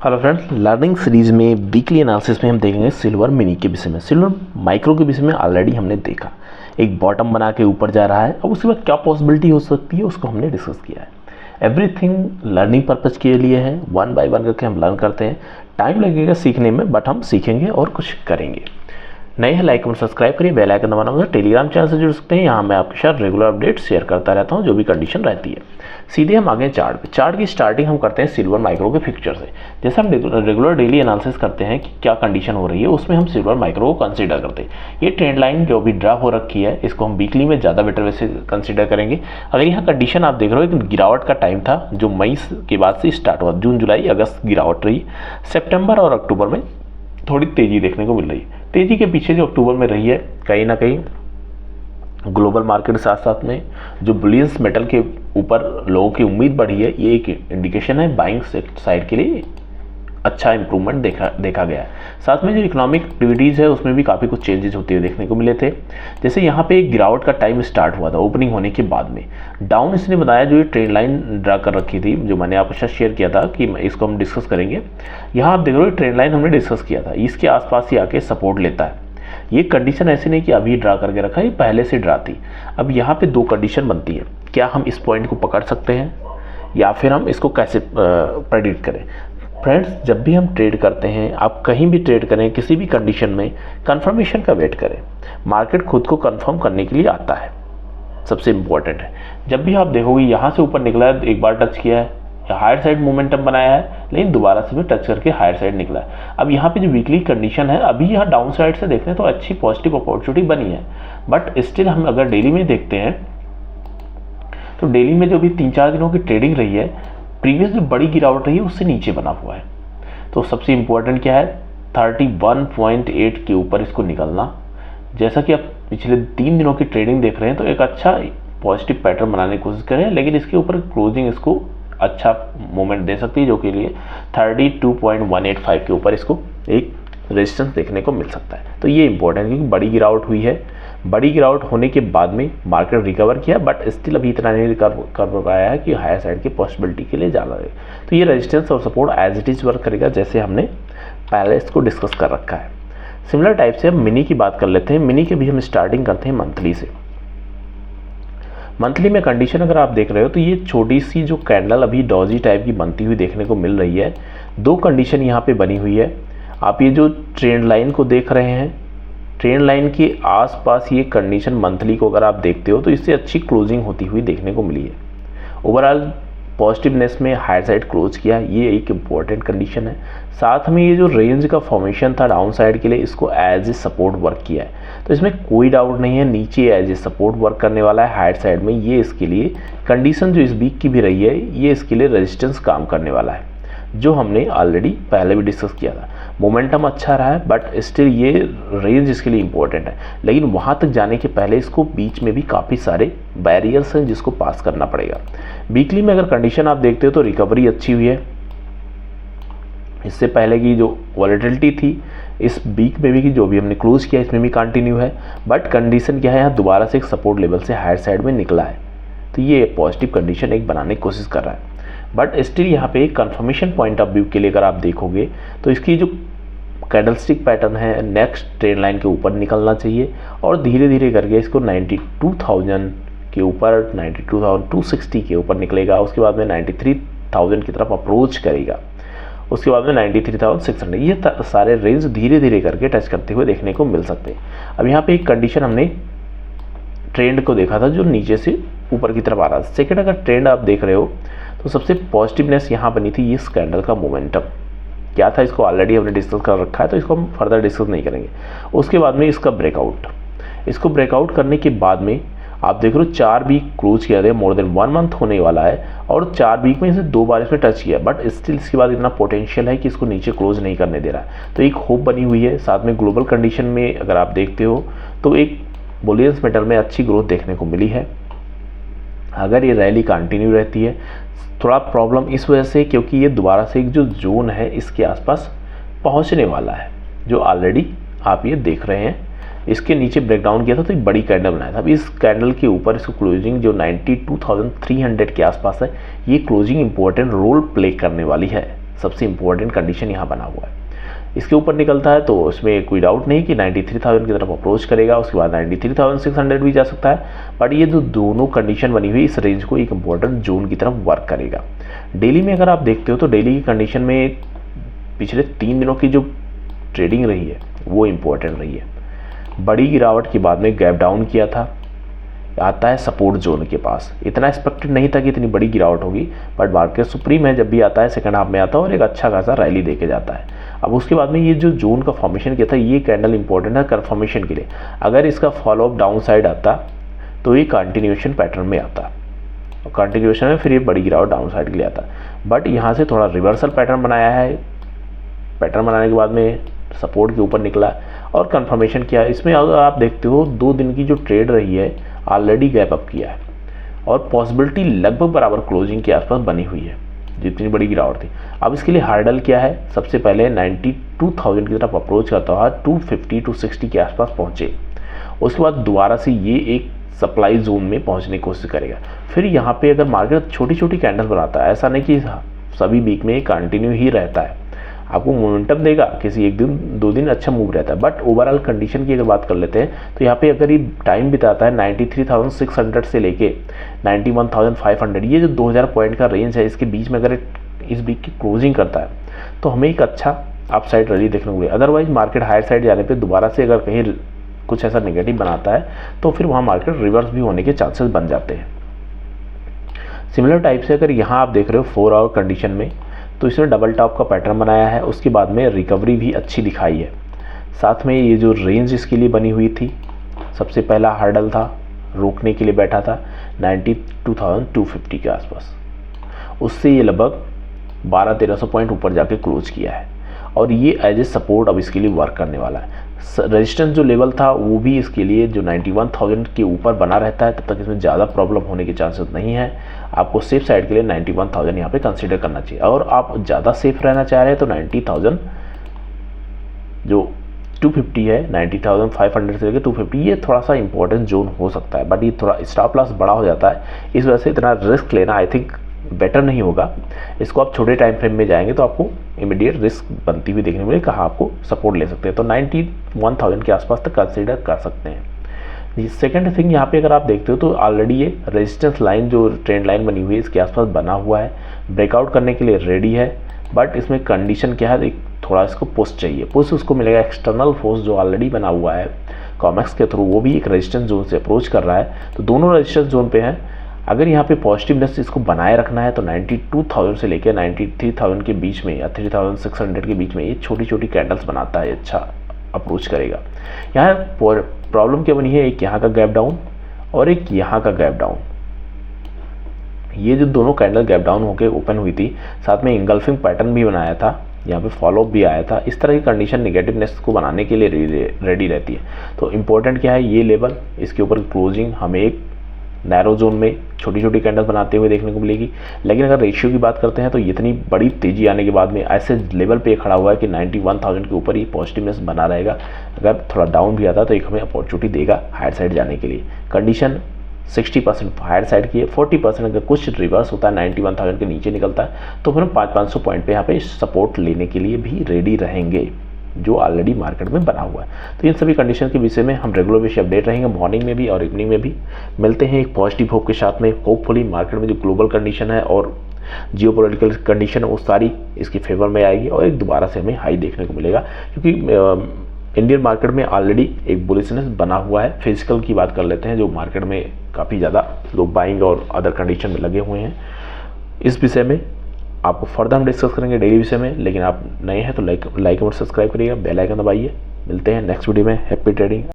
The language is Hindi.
हेलो फ्रेंड्स, लर्निंग सीरीज में वीकली एनालिसिस में हम देखेंगे सिल्वर मिनी के विषय में। सिल्वर माइक्रो के विषय में ऑलरेडी हमने देखा, एक बॉटम बना के ऊपर जा रहा है। अब उसके बाद क्या पॉसिबिलिटी हो सकती है उसको हमने डिस्कस किया है। एवरीथिंग लर्निंग पर्पज़ के लिए है, वन बाय वन करके हम लर्न करते हैं। टाइम लगेगा सीखने में, बट हम सीखेंगे और कुछ करेंगे। नए हैं लाइक और सब्सक्राइब करिए, बेल आइकन दबाना होगा। टेलीग्राम चैनल से जुड़ सकते हैं, यहाँ मैं आपके साथ रेगुलर अपडेट शेयर करता रहता हूँ जो भी कंडीशन रहती है। सीधे हम आगे चार्ट पे। चार्ट की स्टार्टिंग हम करते हैं सिल्वर माइक्रो के पिक्चर से। जैसे हम रेगुलर डेली एनालिसिस करते हैं कि क्या कंडीशन हो रही है, उसमें हम सिल्वर माइक्रो को कंसीडर करते हैं। ये ट्रेंड लाइन जो भी ड्रा हो रखी है, इसको हम वीकली में ज़्यादा बेटर वैसे कंसीडर करेंगे। अगर यहाँ कंडीशन आप देख रहे हो, एक गिरावट का टाइम था जो मई के बाद से स्टार्ट हुआ। जून जुलाई अगस्त गिरावट रही, सितंबर और अक्टूबर में थोड़ी तेज़ी देखने को मिल रही है। तेज़ी के पीछे जो अक्टूबर में रही है, कहीं ना कहीं ग्लोबल मार्केट के साथ साथ में जो बुलियंस मेटल के ऊपर लोगों की उम्मीद बढ़ी है, ये एक इंडिकेशन है बाइंग साइड के लिए अच्छा इंप्रूवमेंट देखा गया है। साथ में जो इकोनॉमिक एक्टिविटीज़ है उसमें भी काफ़ी कुछ चेंजेस होते हुए देखने को मिले थे। जैसे यहाँ पे एक गिरावट का टाइम स्टार्ट हुआ था ओपनिंग होने के बाद में। डाउन इसने बताया जो ये ट्रेंड लाइन ड्रा कर रखी थी, जो मैंने आपके साथ शेयर किया था कि इसको हम डिस्कस करेंगे। यहाँ आप देख रहे हो ट्रेंड लाइन हमने डिस्कस किया था, इसके आसपास ही आके सपोर्ट लेता है। ये कंडीशन ऐसी नहीं कि अभी ड्रा करके रखा है, ये पहले से ड्रा थी। अब यहाँ पे दो कंडीशन बनती है, क्या हम इस पॉइंट को पकड़ सकते हैं या फिर हम इसको कैसे प्रेडिक्ट करें। फ्रेंड्स, जब भी हम ट्रेड करते हैं, आप कहीं भी ट्रेड करें, किसी भी कंडीशन में कंफर्मेशन का वेट करें। मार्केट खुद को कंफर्म करने के लिए आता है, सबसे इम्पोर्टेंट है। जब भी आप देखोगे यहाँ से ऊपर निकला है, एक बार टच किया है, हायर साइड मोमेंटम बनाया है, लेकिन दोबारा से भी टच करके हायर साइड निकला है। अब यहाँ पे जो वीकली कंडीशन है, अभी यहाँ डाउन साइड से देखते हैं तो अच्छी पॉजिटिव अपॉर्चुनिटी बनी है। बट स्टिल हम अगर डेली में देखते हैं तो डेली में जो भी 3-4 दिनों की ट्रेडिंग रही है, प्रीवियस जो बड़ी गिरावट रही है उससे नीचे बना हुआ है। तो सबसे इम्पोर्टेंट क्या है, 31.8 के ऊपर इसको निकलना। जैसा कि आप पिछले 3 दिनों की ट्रेडिंग देख रहे हैं, तो एक अच्छा पॉजिटिव पैटर्न बनाने की कोशिश करें, लेकिन इसके ऊपर क्लोजिंग इसको अच्छा मोमेंट दे सकती है, जो के लिए 32.185 के ऊपर इसको एक रेजिस्टेंस देखने को मिल सकता है। तो ये इंपॉर्टेंट है क्योंकि बड़ी गिरावट हुई है। बड़ी गिरावट होने के बाद में मार्केट रिकवर किया, बट स्टिल अभी इतना नहीं रिकवर कर पाया है कि हायर साइड की पॉसिबिलिटी के लिए जाना है। तो ये रेजिस्टेंस और support as it is work करेगा, जैसे हमने पहले इसको डिस्कस कर रखा है। सिमिलर टाइप से हम मिनी की बात कर लेते हैं। मिनी के भी हम स्टार्टिंग करते हैं मंथली से। मंथली में कंडीशन अगर आप देख रहे हो तो ये छोटी सी जो कैंडल अभी डॉजी टाइप की बनती हुई देखने को मिल रही है। दो कंडीशन यहाँ पे बनी हुई है। आप ये जो ट्रेंड लाइन को देख रहे हैं, ट्रेंड लाइन के आसपास ये कंडीशन मंथली को अगर आप देखते हो तो इससे अच्छी क्लोजिंग होती हुई देखने को मिली है। ओवरऑल पॉजिटिवनेस में हायर साइड क्लोज किया, ये एक इम्पॉर्टेंट कंडीशन है। साथ में ये जो रेंज का फॉर्मेशन था डाउन साइड के लिए, इसको एज ए सपोर्ट वर्क किया है। तो इसमें कोई डाउट नहीं है, नीचे एज ए सपोर्ट वर्क करने वाला है हायर साइड में। ये इसके लिए कंडीशन जो इस वीक की भी रही है, ये इसके लिए रेजिस्टेंस काम करने वाला है, जो हमने ऑलरेडी पहले भी डिस्कस किया था। मोमेंटम अच्छा रहा है, बट स्टिल ये रेंज इसके लिए इंपॉर्टेंट है। लेकिन वहाँ तक जाने के पहले इसको बीच में भी काफ़ी सारे बैरियर्स हैं जिसको पास करना पड़ेगा। वीकली में अगर कंडीशन आप देखते हो तो रिकवरी अच्छी हुई है। इससे पहले की जो वॉलेटिलिटी थी इस वीक में भी की जो भी हमने क्लोज किया, इसमें भी कंटिन्यू है। बट कंडीशन क्या है, यहाँ दोबारा से एक सपोर्ट लेवल से हायर साइड में निकला है। तो ये पॉजिटिव कंडीशन एक बनाने की कोशिश कर रहा है। बट स्टिल यहाँ पे एक कंफर्मेशन पॉइंट ऑफ व्यू के लिए अगर आप देखोगे तो इसकी जो कैंडलस्टिक पैटर्न है, नेक्स्ट ट्रेंड लाइन के ऊपर निकलना चाहिए और धीरे धीरे करके इसको 92,000 के ऊपर, 92,260 के ऊपर निकलेगा। उसके बाद में 93,000 की तरफ अप्रोच करेगा। उसके बाद में 93,600, ये सारे रेंज धीरे धीरे करके टच करते हुए देखने को मिल सकते हैं। अब यहाँ पे एक कंडीशन हमने ट्रेंड को देखा था जो नीचे से ऊपर की तरफ आ रहा था। सेकेंड अगर ट्रेंड आप देख रहे हो तो सबसे पॉजिटिवनेस यहाँ बनी थी इस कैंडल का मोमेंटम क्या था, इसको ऑलरेडी हमने डिस्कस कर रखा है, तो इसको हम फर्दर डिस्कस नहीं करेंगे। उसके बाद में इसका ब्रेकआउट, इसको ब्रेकआउट करने के बाद में आप देख रहे हो 4 वीक क्लोज किया था, मोर देन 1 मंथ होने वाला है, और 4 वीक में इसे 2 बार इसमें टच किया। बट स्टिल इसके बाद इतना पोटेंशियल है कि इसको नीचे क्लोज नहीं करने दे रहा है। तो एक होप बनी हुई है। साथ में ग्लोबल कंडीशन में अगर आप देखते हो तो एक बुलियंस मेटल में अच्छी ग्रोथ देखने को मिली है। अगर ये रैली कंटिन्यू रहती है, थोड़ा प्रॉब्लम इस वजह से क्योंकि ये दोबारा से एक जो जोन है इसके आसपास पहुंचने वाला है, जो ऑलरेडी आप ये देख रहे हैं। इसके नीचे ब्रेकडाउन किया था तो एक बड़ी कैंडल बनाया था। अब इस कैंडल के ऊपर इसको क्लोजिंग जो 92,300 के आसपास है, ये क्लोजिंग इंपॉर्टेंट रोल प्ले करने वाली है। सबसे इंपॉर्टेंट कंडीशन यहाँ बना हुआ है। इसके ऊपर निकलता है तो उसमें कोई डाउट नहीं कि 93,000 की तरफ अप्रोच करेगा, उसके बाद 93,600 भी जा सकता है। बट ये जो दोनों कंडीशन बनी हुई इस रेंज को एक इंपॉर्टेंट जोन की तरफ वर्क करेगा। डेली में अगर आप देखते हो तो डेली की कंडीशन में पिछले 3 दिनों की जो ट्रेडिंग रही है वो इम्पोर्टेंट रही है। बड़ी गिरावट के बाद में गैप डाउन किया था, आता है सपोर्ट जोन के पास। इतना एक्सपेक्टेड नहीं था कि इतनी बड़ी गिरावट होगी, बट मार्केट सुप्रीम है, जब भी आता है सेकंड हाफ में आता है और एक अच्छा खासा रैली देके जाता है। अब उसके बाद में ये जो जोन का फॉर्मेशन किया था, ये कैंडल इंपॉर्टेंट है कंफर्मेशन के लिए। अगर इसका फॉलोअप डाउन साइड आता तो ये कंटिन्यूएशन पैटर्न में आता, और कंटिन्यूएशन में फिर ये बड़ी गिरावट डाउन साइड के लिए आता। बट यहाँ से थोड़ा रिवर्सल पैटर्न बनाया है, पैटर्न बनाने के बाद में सपोर्ट के ऊपर निकला और कंफर्मेशन किया। इसमें अगर आप देखते हो 2 दिन की जो ट्रेड रही है ऑलरेडी गैप अप किया है और पॉसिबिलिटी लगभग बराबर क्लोजिंग के आसपास बनी हुई है जितनी बड़ी गिरावट थी। अब इसके लिए हार्डल क्या है, सबसे पहले 92,000 की तरफ अप्रोच करता हुआ 250 to 60 के आसपास पहुंचे। उसके बाद दोबारा से ये एक सप्लाई जोन में पहुंचने की कोशिश करेगा। फिर यहाँ पे अगर मार्केट छोटी छोटी कैंडल बनाता है, ऐसा नहीं कि सभी वीक में कंटिन्यू ही रहता है, आपको मोमेंटम देगा, किसी एक दिन 2 दिन अच्छा मूव रहता है। बट ओवरऑल कंडीशन की अगर बात कर लेते हैं तो यहाँ पे अगर ये टाइम बिताता है 93,600 से लेके 91,500, ये जो 2000 पॉइंट का रेंज है, इसके बीच में अगर इस वीक की क्लोजिंग करता है तो हमें एक अच्छा अपसाइड रैली देखने को मिलेगा। अदरवाइज मार्केट हायर साइड जाने पर दोबारा से अगर कहीं कुछ ऐसा नेगेटिव बनाता है तो फिर वहाँ मार्केट रिवर्स भी होने के चांसेस बन जाते हैं। सिमिलर टाइप से अगर यहाँ आप देख रहे हो 4 आवर कंडीशन में, तो इसने डबल टॉप का पैटर्न बनाया है, उसके बाद में रिकवरी भी अच्छी दिखाई है। साथ में ये जो रेंज इसके लिए बनी हुई थी, सबसे पहला हर्डल था, रोकने के लिए बैठा था 92,250 के आसपास, उससे ये लगभग 1200-1300 पॉइंट ऊपर जाके क्लोज किया है और ये एज ए सपोर्ट अब इसके लिए वर्क करने वाला है। रेजिस्टेंस जो लेवल था वो भी इसके लिए जो 91,000 के ऊपर बना रहता है, तब तक इसमें ज़्यादा प्रॉब्लम होने के चांसेस नहीं है। आपको सेफ साइड के लिए 91,000 यहाँ पे कंसीडर करना चाहिए, और आप ज़्यादा सेफ रहना चाह रहे हैं तो 90,000 जो 250 है, 90,500 से लेकर 250, ये थोड़ा सा इंपॉर्टेंट जोन हो सकता है। बट ये थोड़ा स्टॉप लॉस बड़ा हो जाता है, इस वजह से इतना रिस्क लेना आई थिंक बेटर नहीं होगा। इसको आप छोटे टाइम फ्रेम में जाएंगे तो आपको इमीडिएट रिस्क बनती हुई देखने को मिले, कहाँ आपको सपोर्ट ले सकते हैं, तो 91,000 के आसपास तक कंसीडर कर सकते हैं। सेकेंड थिंग, यहाँ पे अगर आप देखते हो तो ऑलरेडी ये रेजिस्टेंस लाइन जो ट्रेंड लाइन बनी हुई है इसके आसपास बना हुआ है, ब्रेकआउट करने के लिए रेडी है। बट इसमें कंडीशन क्या है, एक थोड़ा इसको पुश चाहिए। पुश उसको मिलेगा एक्सटर्नल फोर्स जो ऑलरेडी बना हुआ है कॉमेक्स के थ्रू, वो भी एक रेजिस्टेंस जोन से अप्रोच कर रहा है, तो दोनों रेजिस्टेंस जोन पे हैं। अगर यहाँ पे पॉजिटिवनेस इसको बनाए रखना है तो 92,000 से लेकर 93,000 के बीच में या 3,600 के बीच में ये छोटी छोटी कैंडल्स बनाता है, अच्छा अप्रोच करेगा। यहाँ प्रॉब्लम क्या बनी है, एक यहाँ का गैप डाउन और एक यहाँ का गैप डाउन। ये जो दोनों कैंडल गैप डाउन होकर ओपन हुई थी, साथ में इंगल्फिंग पैटर्न भी बनाया था, यहाँ पे फॉलोअप भी आया था। इस तरह की कंडीशन नेगेटिवनेस को बनाने के लिए रेडी रहती है। तो इंपॉर्टेंट क्या है, ये लेवल, इसके ऊपर क्लोजिंग हमें एक नैरो जोन में छोटी छोटी कैंडल्स बनाते हुए देखने को मिलेगी। लेकिन अगर रेशियो की बात करते हैं तो इतनी बड़ी तेजी आने के बाद में ऐसे लेवल पे खड़ा हुआ है कि 91,000 के ऊपर ही पॉजिटिवनेस बना रहेगा। अगर थोड़ा डाउन भी आता तो एक हमें अपॉर्चुनिटी देगा हायर साइड जाने के लिए। कंडीशन 60% हायर साइड की है, 40% अगर कुछ रिवर्स होता है 91,000 के नीचे निकलता है तो फिर हम 500-500 पॉइंट पे यहाँ पे सपोर्ट लेने के लिए भी रेडी रहेंगे, जो ऑलरेडी मार्केट में बना हुआ है। तो इन सभी कंडीशन के विषय में हम रेगुलर बेसिस अपडेट रहेंगे, मॉर्निंग में भी और इवनिंग में भी। मिलते हैं एक पॉजिटिव होप के साथ में। होपफुली मार्केट में जो ग्लोबल कंडीशन है और जियोपॉलिटिकल कंडीशन है वो सारी इसकी फेवर में आएगी और एक दोबारा से हमें हाई देखने को मिलेगा, क्योंकि इंडियन मार्केट में ऑलरेडी एक बुलिशनेस बना हुआ है। फिजिकल की बात कर लेते हैं, जो मार्केट में काफ़ी ज़्यादा लोग बाइंग और अदर कंडीशन में लगे हुए हैं। इस विषय में आपको फर्दर हम डिस्कस करेंगे डेली विषय में। लेकिन आप नए हैं तो लाइक और सब्सक्राइब करिएगा, बेल आइकन दबाइए। मिलते हैं नेक्स्ट वीडियो में। Happy trading.